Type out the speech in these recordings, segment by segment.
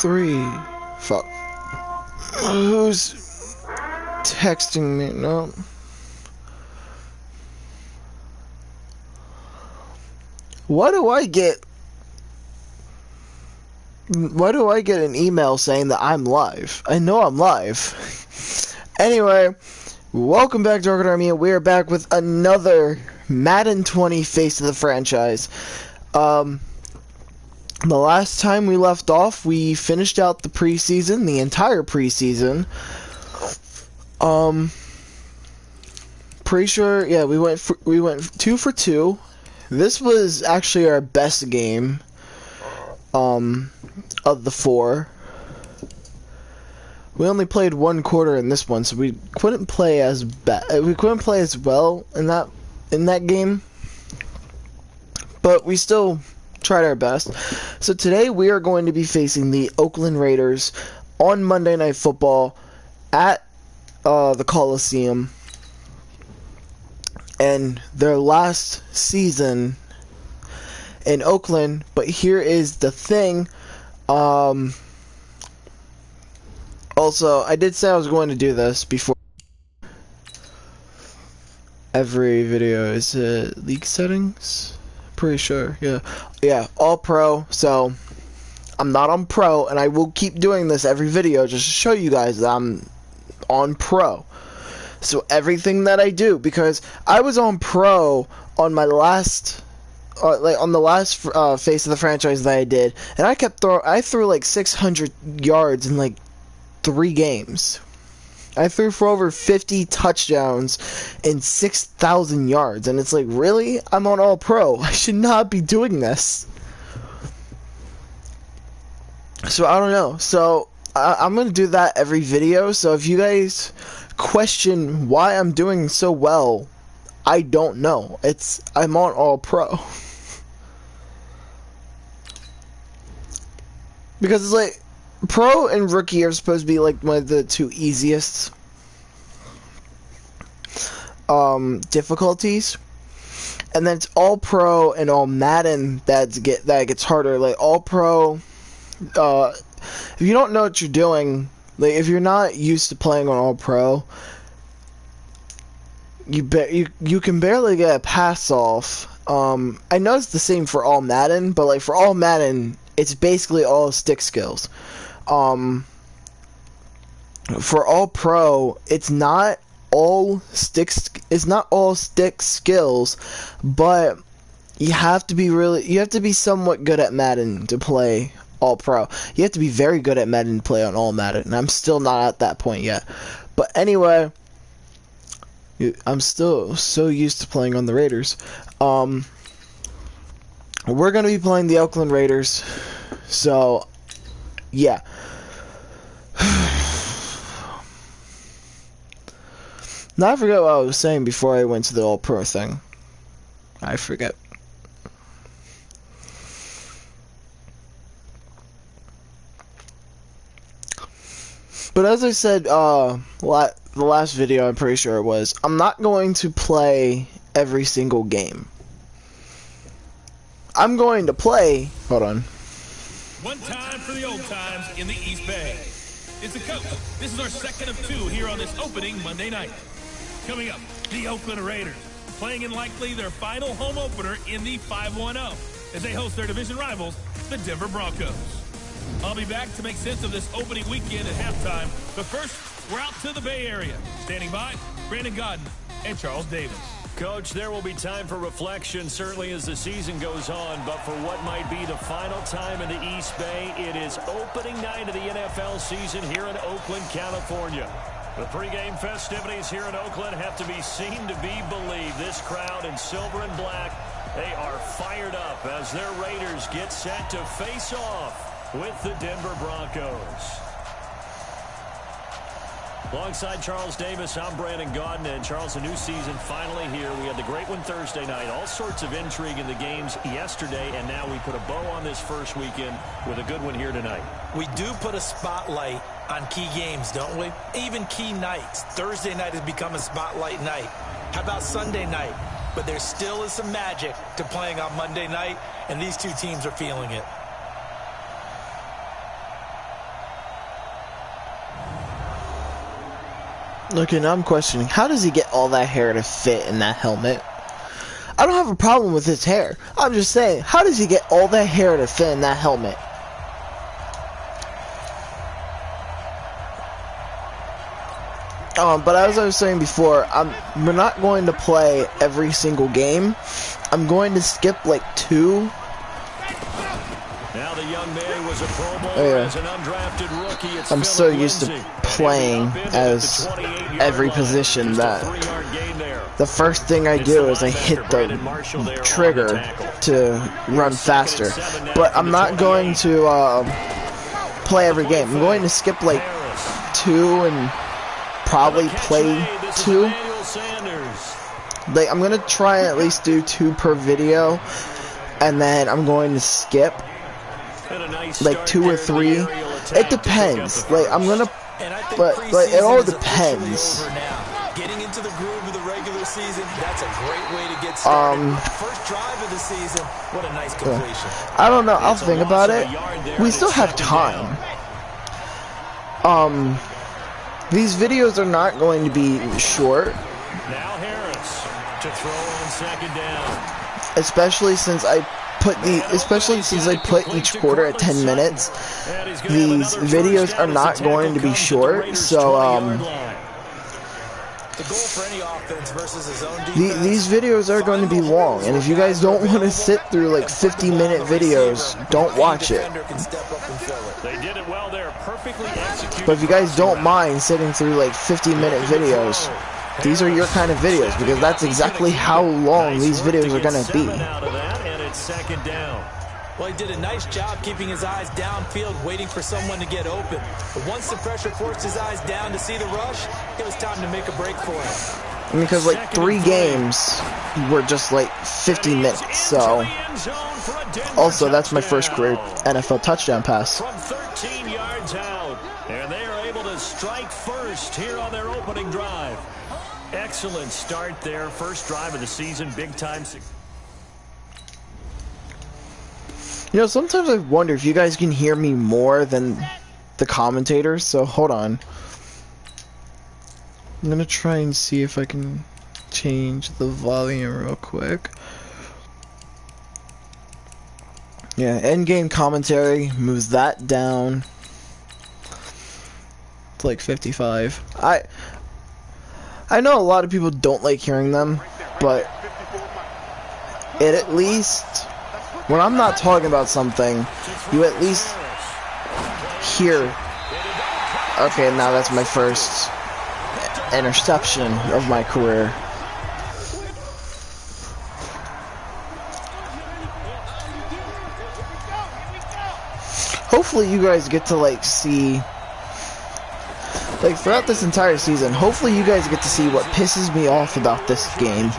3. Fuck. Who's texting me? No. Why do I get an email saying that I'm live? I know I'm live. Anyway, welcome back to Rocket Army, and we are back with another Madden 20 Face of the Franchise. The last time we left off, we finished out the preseason, the entire preseason. Pretty sure, yeah, we went 2 for 2. This was actually our best game of the 4. We only played 1 quarter in this one, so we couldn't play as well in that game. But we still tried our best. So today we are going to be facing the Oakland Raiders on Monday Night Football at the Coliseum. And their last season in Oakland, but here is the thing. Also, I did say I was going to do this before. Every video is league settings. Pretty sure, yeah, all pro. So I'm not on pro, and I will keep doing this every video just to show you guys that I'm on pro. So everything that I do, because I was on pro on my last, on the last face of the franchise that I did, and I threw like 600 yards in like 3 games. I threw for over 50 touchdowns and 6,000 yards, and it's like, really? I'm on all pro. I should not be doing this. So I don't know. So I'm gonna do that every video. So if you guys question why I'm doing so well, I don't know. I'm on all pro. Because it's like pro and rookie are supposed to be like one of the 2 easiest difficulties, and then it's all pro and all Madden that gets harder. Like all pro, if you don't know what you're doing, like if you're not used to playing on all pro, you can barely get a pass off. I know it's the same for all Madden, but like for all Madden, it's basically all stick skills. For all pro, it's not all stick skills, but you have to be somewhat good at Madden to play all pro. You have to be very good at Madden to play on all Madden, and I'm still not at that point yet. But anyway, I'm still so used to playing on the Raiders. We're gonna be playing the Oakland Raiders, so yeah. Now I forget what I was saying before I went to the all-pro thing. I forget. But as I said, the last video, I'm pretty sure it was, I'm not going to play every single game. I'm going to play... Hold on. One time for the old times in the East Bay. It's the coach. This is our second of 2 here on this opening Monday night. Coming up, the Oakland Raiders, playing in likely their final home opener in the 5-1-0 as they host their division rivals, the Denver Broncos. I'll be back to make sense of this opening weekend at halftime, but first, we're out to the Bay Area. Standing by, Brandon Godden and Charles Davis. Coach, there will be time for reflection, certainly as the season goes on, but for what might be the final time in the East Bay, it is opening night of the NFL season here in Oakland, California. The pregame festivities here in Oakland have to be seen to be believed. This crowd in silver and black, they are fired up as their Raiders get set to face off with the Denver Broncos. Alongside Charles Davis, I'm Brandon Godden. And Charles, a new season finally here. We had the great one Thursday night. All sorts of intrigue in the games yesterday, and now we put a bow on this first weekend with a good one here tonight. We do put a spotlight on key games, don't we? Even key nights. Thursday night has become a spotlight night. How about Sunday night? But there still is some magic to playing on Monday night, and these 2 teams are feeling it. Okay, now I'm questioning, how does he get all that hair to fit in that helmet? I don't have a problem with his hair. I'm just saying, how does he get all that hair to fit in that helmet? But as I was saying before, we're not going to play every single game. I'm going to skip like 2. Now the young man was a Pro Bowler as an undrafted rookie. I'm so used to playing as every position that the first thing I do is I hit the trigger to run faster. But I'm not going to play every game. I'm going to skip like 2 and probably play 2. Like, I'm gonna try and at least do 2 per video, and then I'm going to skip like 2 or 3. It depends. Like, I'm gonna, but like it all depends. Getting into the groove of the regular season, that's a great way to get started. First drive of the season, what a nice completion. I don't know. I'll think about it. We still have time. These videos are not going to be short. Now Harris to throw on second down. Especially since I put each quarter at 10 minutes. These videos are not going to be short, so the goal for any offense versus his own defense. These videos are going to be long, and if you guys don't want to sit through like 50-minute videos, don't watch it. They did it well there, perfectly executed. But if you guys don't mind sitting through like 50-minute videos, these are your kind of videos, because that's exactly how long these videos are going to be. And it's second down. Well, he did a nice job keeping his eyes downfield, waiting for someone to get open. But once the pressure forced his eyes down to see the rush, it was time to make a break for him. Because like 3 games were just like 50 minutes, so also that's my first career NFL touchdown pass. From 13 yards out, and they are able to strike first here on their opening drive. Excellent start there, first drive of the season, big time. You know, sometimes I wonder if you guys can hear me more than the commentators, so hold on. I'm gonna try and see if I can change the volume real quick. Yeah, end-game commentary moves that down to like 55. I know a lot of people don't like hearing them, but it at least, when I'm not talking about something, you at least hear. Okay, now that's my first interception of my career. Hopefully you guys get to like see, like throughout this entire season, hopefully you guys get to see what pisses me off about this game.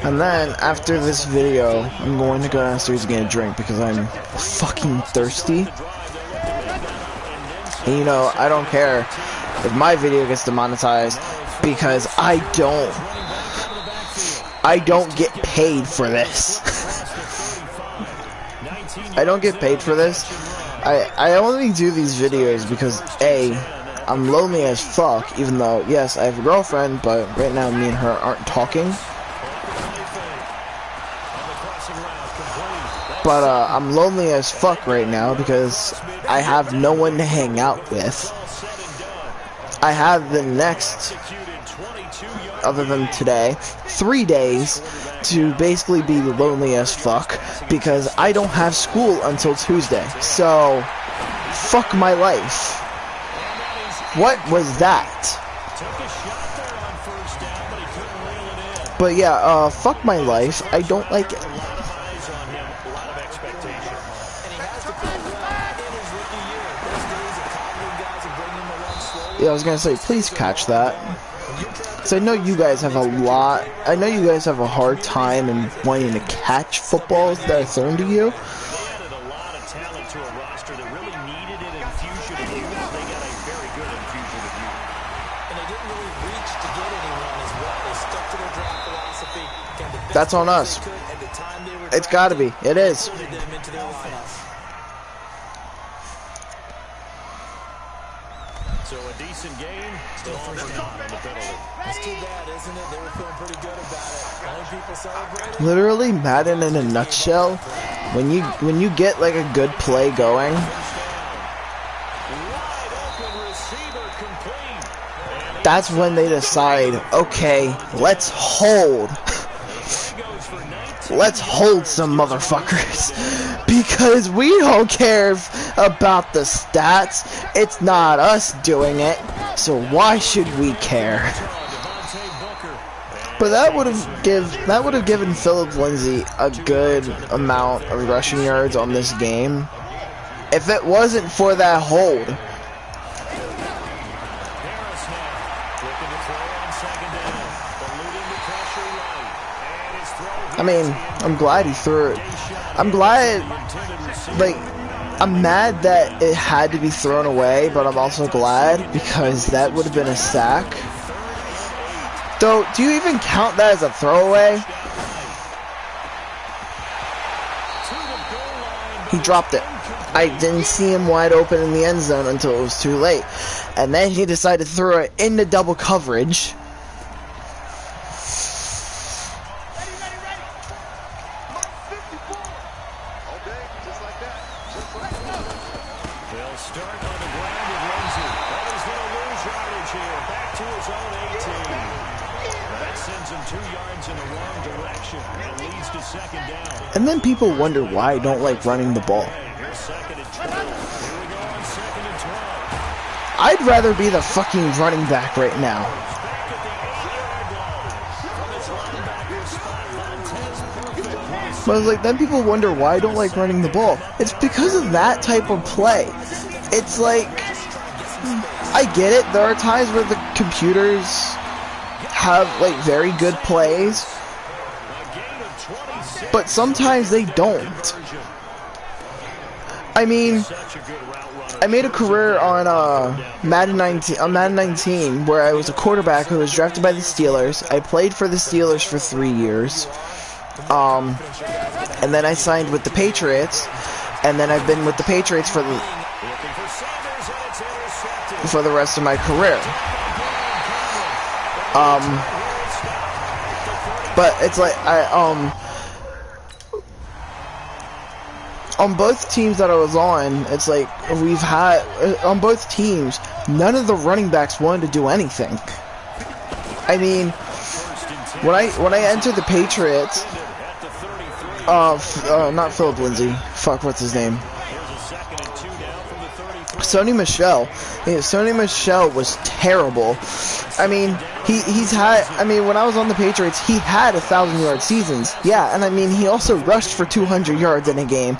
And then, after this video, I'm going to go downstairs and get a drink because I'm fucking thirsty. And, you know, I don't care if my video gets demonetized because I don't get paid for this. I don't get paid for this. I only do these videos because, A, I'm lonely as fuck, even though, yes, I have a girlfriend, but right now me and her aren't talking. But I'm lonely as fuck right now because I have no one to hang out with. I have the next, other than today, 3 days to basically be lonely as fuck because I don't have school until Tuesday. So, fuck my life. What was that? But yeah, fuck my life. I don't like it. Yeah, I was gonna say, please catch that. Because I know you guys have I know you guys have a hard time in wanting to catch footballs that are thrown to you. That's on us. It's gotta be. It is. So a decent game, still first down on the penalty. It's too bad, isn't it? They were feeling pretty good about it. Only people celebrating. Literally, Madden in a nutshell. When you get like a good play going, that's when they decide, okay, let's hold. Let's hold some motherfuckers. Because we don't care about the stats. It's not us doing it. So why should we care? But that would have given Philip Lindsay a good amount of rushing yards on this game if it wasn't for that hold. I mean, I'm glad he threw it. I'm glad, like, I'm mad that it had to be thrown away, but I'm also glad because that would have been a sack. Though, do you even count that as a throwaway? He dropped it. I didn't see him wide open in the end zone until it was too late. And then he decided to throw it into double coverage. And then people wonder why I don't like running the ball. I'd rather be the fucking running back right now. But like, then people wonder why I don't like running the ball. It's because of that type of play. It's like, I get it. There are times where the computers have like very good plays, but sometimes they don't. I mean, I made a career on Madden 19, where I was a quarterback who was drafted by the Steelers. I played for the Steelers for 3 years, and then I signed with the Patriots, and then I've been with the Patriots for the rest of my career. But it's like on both teams that I was on, it's like we've had on both teams, none of the running backs wanted to do anything. I mean, when I entered the Patriots, not Philip Lindsay, fuck, what's his name? Sony Michel. Yeah, Sony Michel was terrible. I mean, he's had. I mean, when I was on the Patriots, he had 1,000-yard seasons. Yeah, and I mean, he also rushed for 200 yards in a game.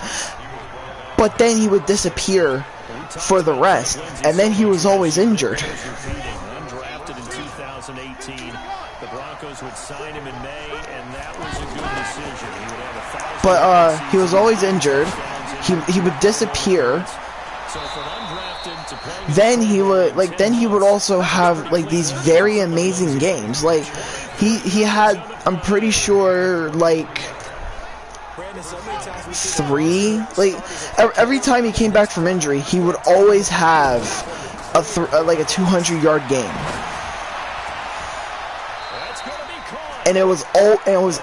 But then he would disappear for the rest, and then he was always injured. Undrafted in 2018, the Broncos would sign him in May, and that was a good decision. He would have 1,000. But he was always injured. He would disappear. Then he would also have like these very amazing games. Like he had, I'm pretty sure, like 3. Like every time he came back from injury, he would always have like a 200-yard game. And it was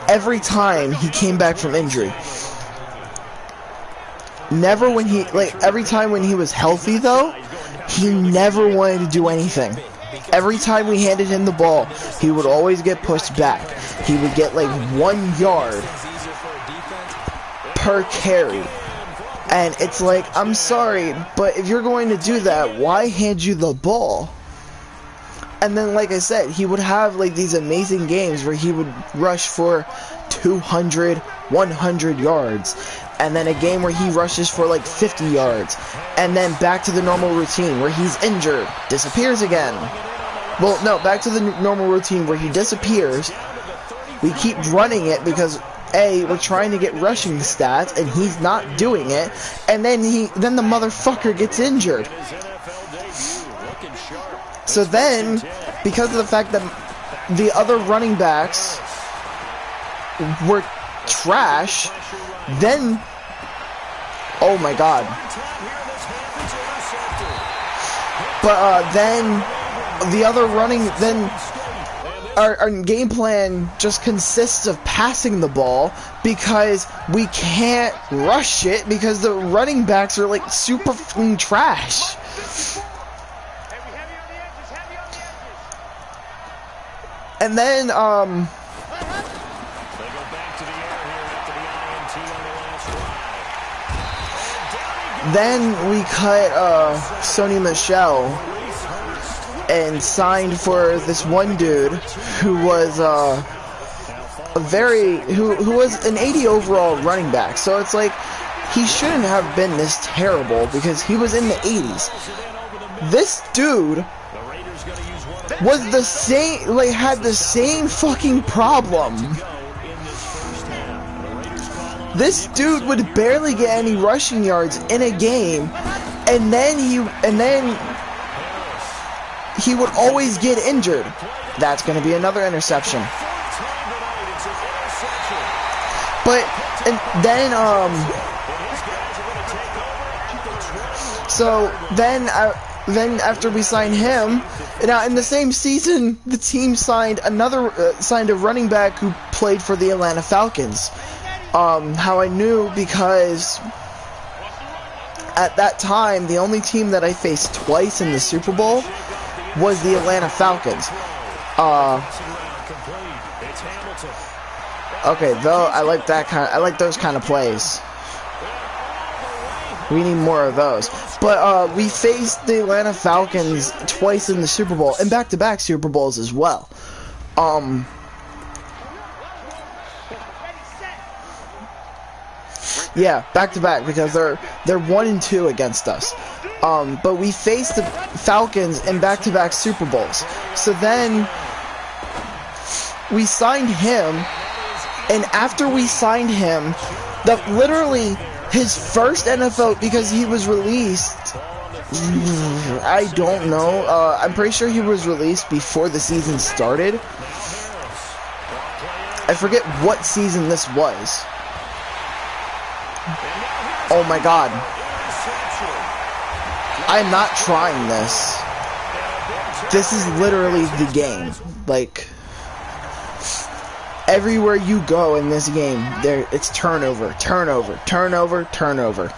every time he came back from injury. Never when he, like, every time when he was healthy, though, he never wanted to do anything. Every time we handed him the ball, he would always get pushed back. He would get, like, 1 yard per carry. And it's like, I'm sorry, but if you're going to do that, why hand you the ball? And then, like I said, he would have, like, these amazing games where he would rush for 200, 100 yards. And then a game where he rushes for like 50 yards. And then back to the normal routine where he's injured, disappears again. Well, no, back to the normal routine where he disappears. We keep running it because, A, we're trying to get rushing stats, and he's not doing it. And then the motherfucker gets injured. So then, because of the fact that the other running backs were trash, then, oh my god. But then the other then our game plan just consists of passing the ball because we can't rush it because the running backs are like super fucking trash. And then They go back to the air here after the INT on the last drive. then we cut Sony Michel and signed for this one dude who was who was an 80 overall running back. So it's like he shouldn't have been this terrible because he was in the 80s. This dude was the same, like had the same fucking problem. This dude would barely get any rushing yards in a game, and then he would always get injured. That's going to be another interception. But and then so then after we signed him, now in the same season, the team signed a running back who played for the Atlanta Falcons. How I knew, because at that time the only team that I faced twice in the Super Bowl was the Atlanta Falcons. Okay, though I like those kind of plays. We need more of those. But we faced the Atlanta Falcons twice in the Super Bowl, and back-to-back Super Bowls as well. Yeah, back-to-back, because they're 1-2 against us. But we faced the Falcons in back-to-back Super Bowls. So then we signed him, and after we signed him, literally his first NFL, because he was released, I don't know, I'm pretty sure he was released before the season started. I forget what season this was. Oh my god. I'm not trying this. This is literally the game. Like, everywhere you go in this game, it's turnover, turnover, turnover, turnover.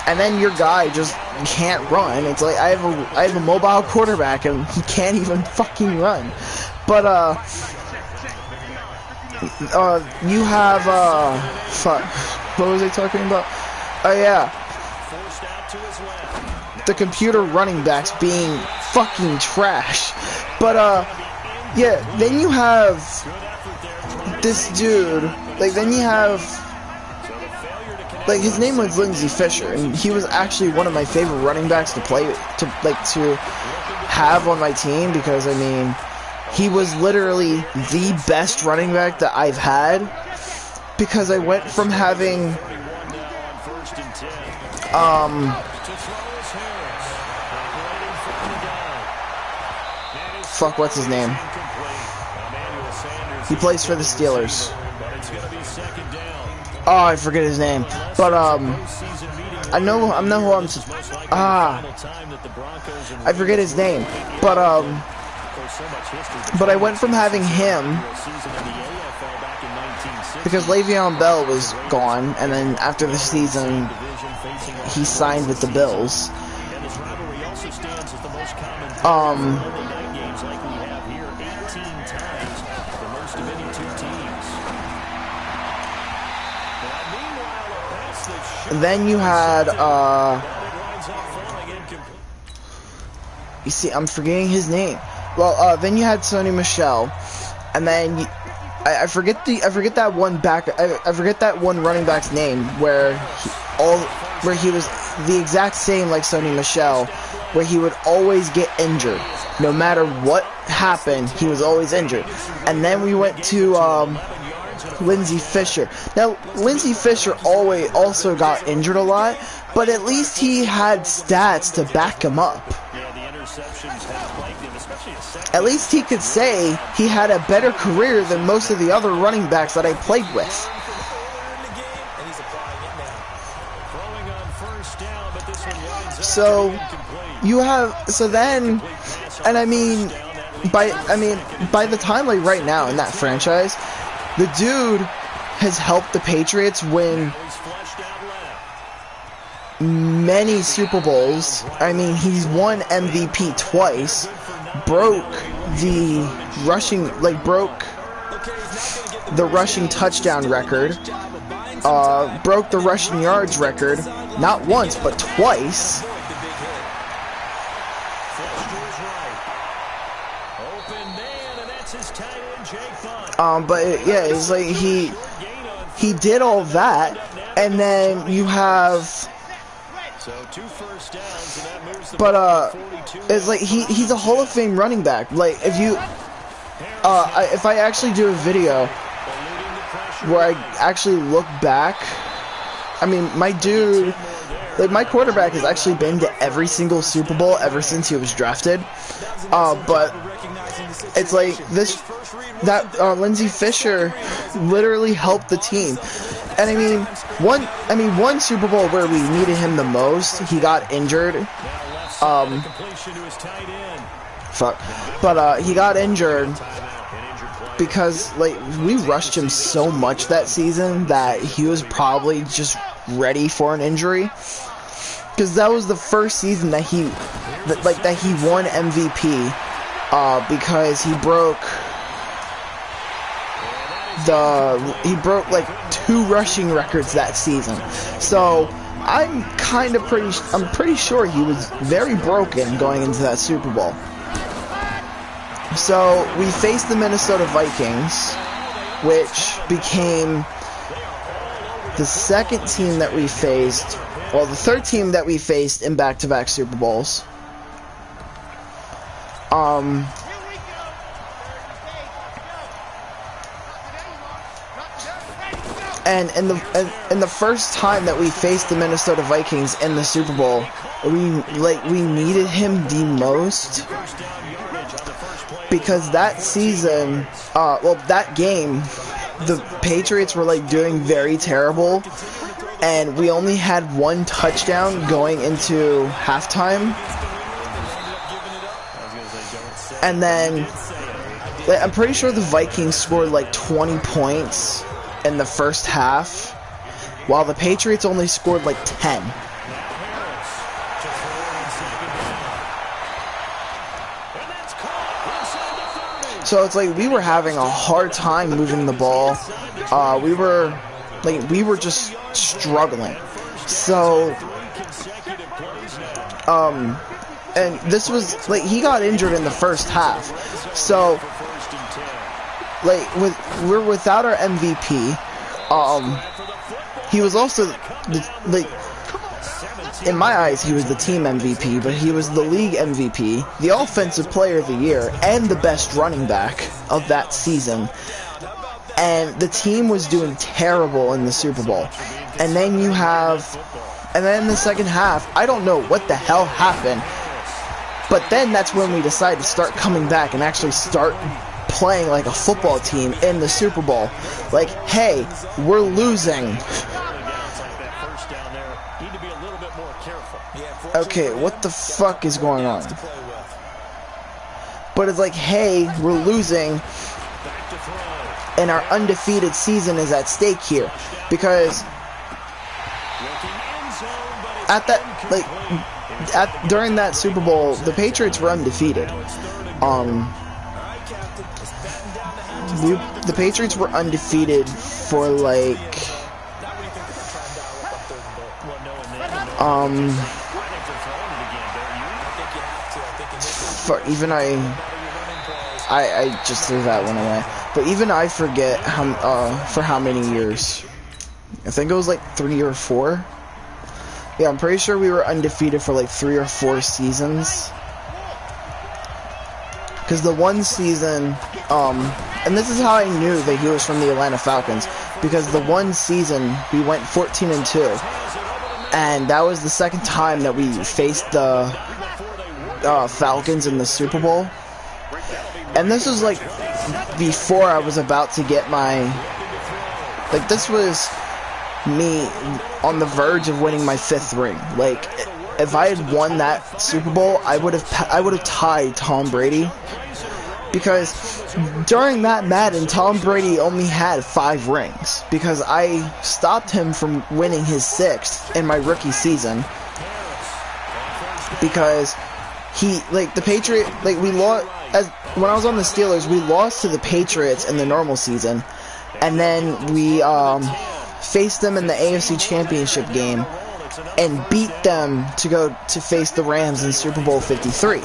And then your guy just can't run. It's like I have a mobile quarterback and he can't even fucking run. But you have fuck. What was I talking about? Oh yeah. The computer running backs being fucking trash. But yeah, then you have this dude, like then you have, like, his name was Lindsey Fisher, and he was actually one of my favorite running backs to play to have on my team, because I mean, he was literally the best running back that I've had, because I went from having fuck, what's his name? He plays for the Steelers. Oh, I forget his name. But I know who I'm I forget his name. But I went from having him, because Le'Veon Bell was gone, and then after the season he signed with the Bills. Then you had, you see, I'm forgetting his name. Well, then you had Sony Michel, and then I forget that one running back's name where he was the exact same like Sony Michel, where he would always get injured. No matter what happened, he was always injured. And then we went to Lindsey Fisher. Now, Lindsey Fisher also got injured a lot, but at least he had stats to back him up. At least he could say he had a better career than most of the other running backs that I played with. So you have, so then, and I mean, by the time, like right now in that franchise, the dude has helped the Patriots win many Super Bowls. I mean, he's won MVP twice, broke the rushing touchdown record, broke the rushing yards record, not once, but twice. But yeah, it's like he did all that, and then you have, but it's like he's a Hall of Fame running back. Like if you, if I actually do a video where I actually look back, I mean my dude, like my quarterback has actually been to every single Super Bowl ever since he was drafted. But it's like Lindsey Fisher literally helped the team. And I mean one Super Bowl where we needed him the most, he got injured. He got injured because like we rushed him so much that season that he was probably just ready for an injury. Because that was the first season that he won MVP. Because he broke like 2 rushing records that season. So I'm pretty sure he was very broken going into that Super Bowl. So we faced the Minnesota Vikings, which became the second team that we faced, well, the third team that we faced in back-to-back Super Bowls. And in the first time that we faced the Minnesota Vikings in the Super Bowl, we needed him the most, because that season, that game, the Patriots were like doing very terrible, and we only had 1 touchdown going into halftime. And then I'm pretty sure the Vikings scored like 20 points in the first half, while the Patriots only scored like 10. So it's like we were having a hard time moving the ball. We were just struggling. So and this was like he got injured in the first half. So like we're without our MVP. He was also in my eyes he was the team MVP, but he was the league MVP, the offensive player of the year, and the best running back of that season. And the team was doing terrible in the Super Bowl. And then in the second half, I don't know what the hell happened, but then that's when we decided to start coming back and actually start playing like a football team in the Super Bowl. Like, hey, we're losing. Okay, what the fuck is going on? But it's like, hey, we're losing, and our undefeated season is at stake here, because during that Super Bowl, the Patriots were undefeated. The Patriots were undefeated for like I just threw that one away. But even I forget for how many years. I think it was like 3 or 4. Yeah, I'm pretty sure we were undefeated for like 3 or 4 seasons. Because the one season, and this is how I knew that he was from the Atlanta Falcons, because the one season we went 14-2, and that was the second time that we faced the Falcons in the Super Bowl. And this was like before I was about to get my, like this was me on the verge of winning my 5th ring. Like, if I had won that Super Bowl, I would have tied Tom Brady, because during that Madden, Tom Brady only had 5 rings because I stopped him from winning his 6th in my rookie season, because the Patriots, we lost, when I was on the Steelers, we lost to the Patriots in the normal season, and then we faced them in the AFC Championship game and beat them to go to face the Rams in Super Bowl 53.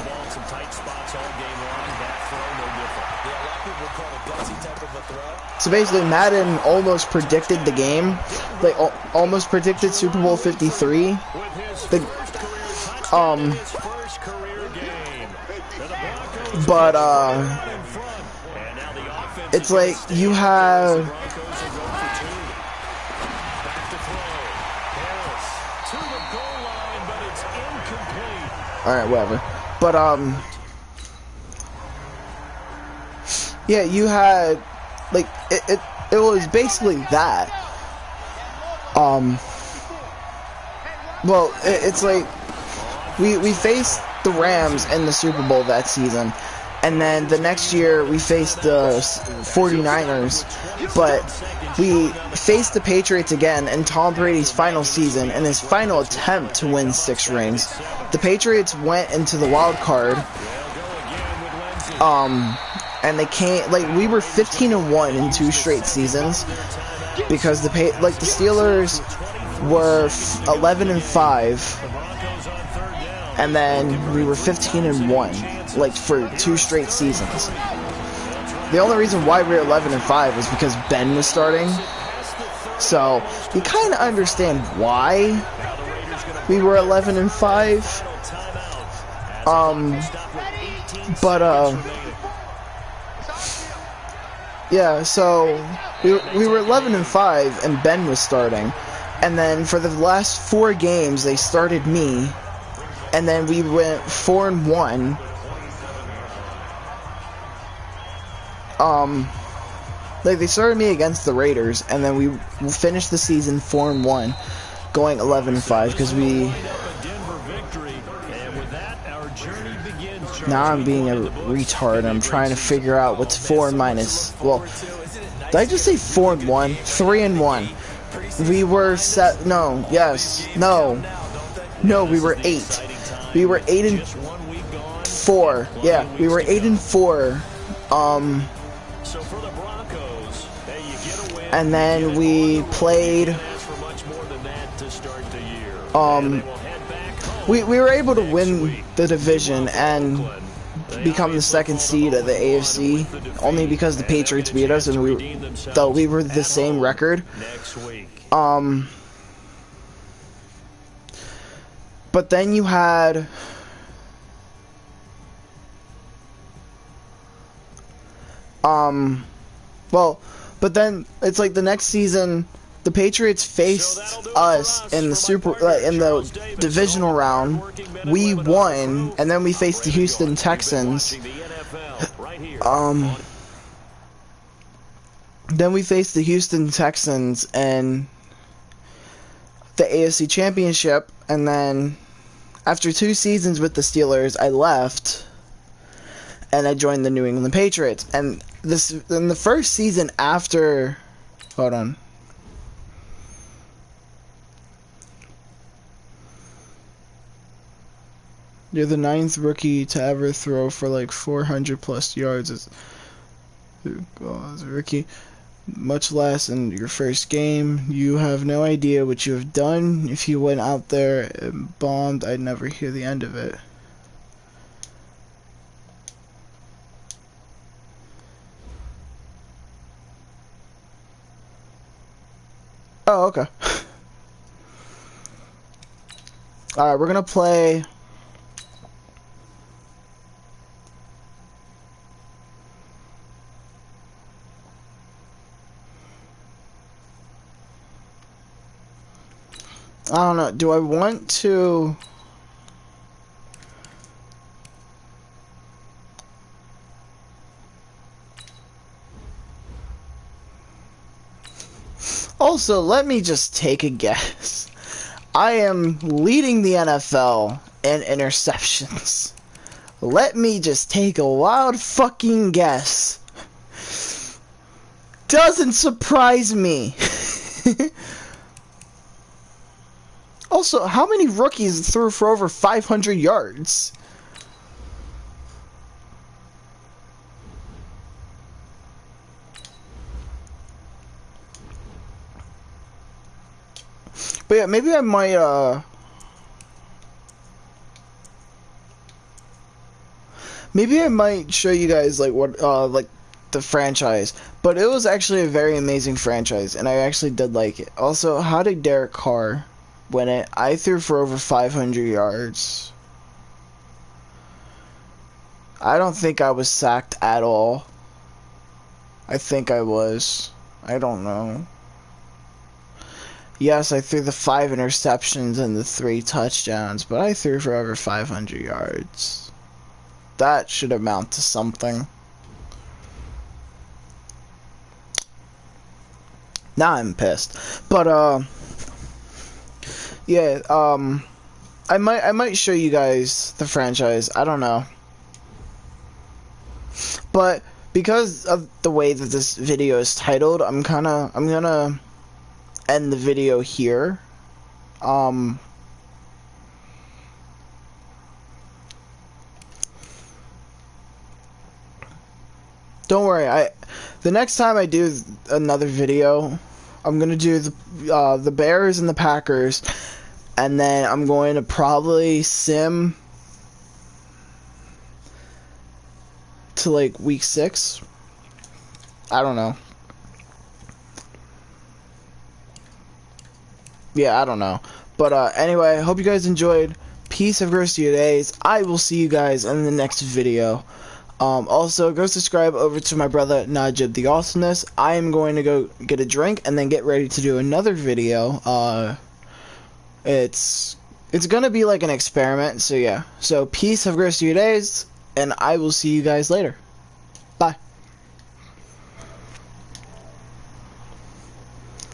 So basically, Madden almost predicted the game, almost predicted Super Bowl 53. But it's like you have. Alright, whatever. But, yeah, you had, it was basically that. Well, it's like, we faced the Rams in the Super Bowl that season, and then the next year we faced the 49ers, but we faced the Patriots again in Tom Brady's final season, in his final attempt to win 6 rings. The Patriots went into the wild card, and they came, we were 15-1 in 2 straight seasons, because the Steelers were 11-5, and then we were 15-1, for 2 straight seasons. The only reason why we were 11-5 was because Ben was starting, so you kind of understand why we were 11-5. Yeah, so we were 11-5 and Ben was starting, and then for the last 4 games they started me, and then we went 4-1. They started me against the Raiders, and then we finished the season 4-1, going 11-5, because we. Now I'm being a retard. I'm trying to figure out what's 4 minus. Well, did I just say 4-1? 3-1. We were No, we were 8. We were 8-4. Yeah, we were 8-4. And then we played. We were able to win the division and become the 2nd seed of the AFC, only because the Patriots beat us, and we were the same record. But then you had. But then it's like the next season, the Patriots faced us in the divisional round. We won, and then we faced the Houston Texans. Then we faced the Houston Texans in the AFC Championship, and then after 2 seasons with the Steelers, I left and I joined the New England Patriots. And in the first season after, hold on. You're the 9th rookie to ever throw for 400 plus yards as a rookie, much less in your first game. You have no idea what you have done. If you went out there and bombed, I'd never hear the end of it. Oh, okay. Alright, we're gonna play. I don't know. Do I want to? Also, let me just take a guess. I am leading the NFL in interceptions. Let me just take a wild fucking guess. Doesn't surprise me. Also, how many rookies threw for over 500 yards? But yeah, maybe I might, maybe I might show you guys, like, what, like, the franchise. But it was actually a very amazing franchise, and I actually did like it. Also, how did Derek Carr win it? I threw for over 500 yards. I don't think I was sacked at all. I think I was. I don't know. Yes, I threw the 5 interceptions and the 3 touchdowns, but I threw for over 500 yards. That should amount to something. Now I'm pissed. But yeah, I might show you guys the franchise. I don't know. But because of the way that this video is titled, I'm gonna end the video here. Don't worry, the next time I do another video, I'm gonna do the Bears and the Packers, and then I'm going to probably sim to like week 6. I don't know. Yeah, I don't know. But anyway, hope you guys enjoyed. Peace, have a great your days. I will see you guys in the next video. Also, go subscribe over to my brother Najib the Awesomeness. I am going to go get a drink and then get ready to do another video. It's gonna be like an experiment, so yeah. So peace, have a great your days, and I will see you guys later.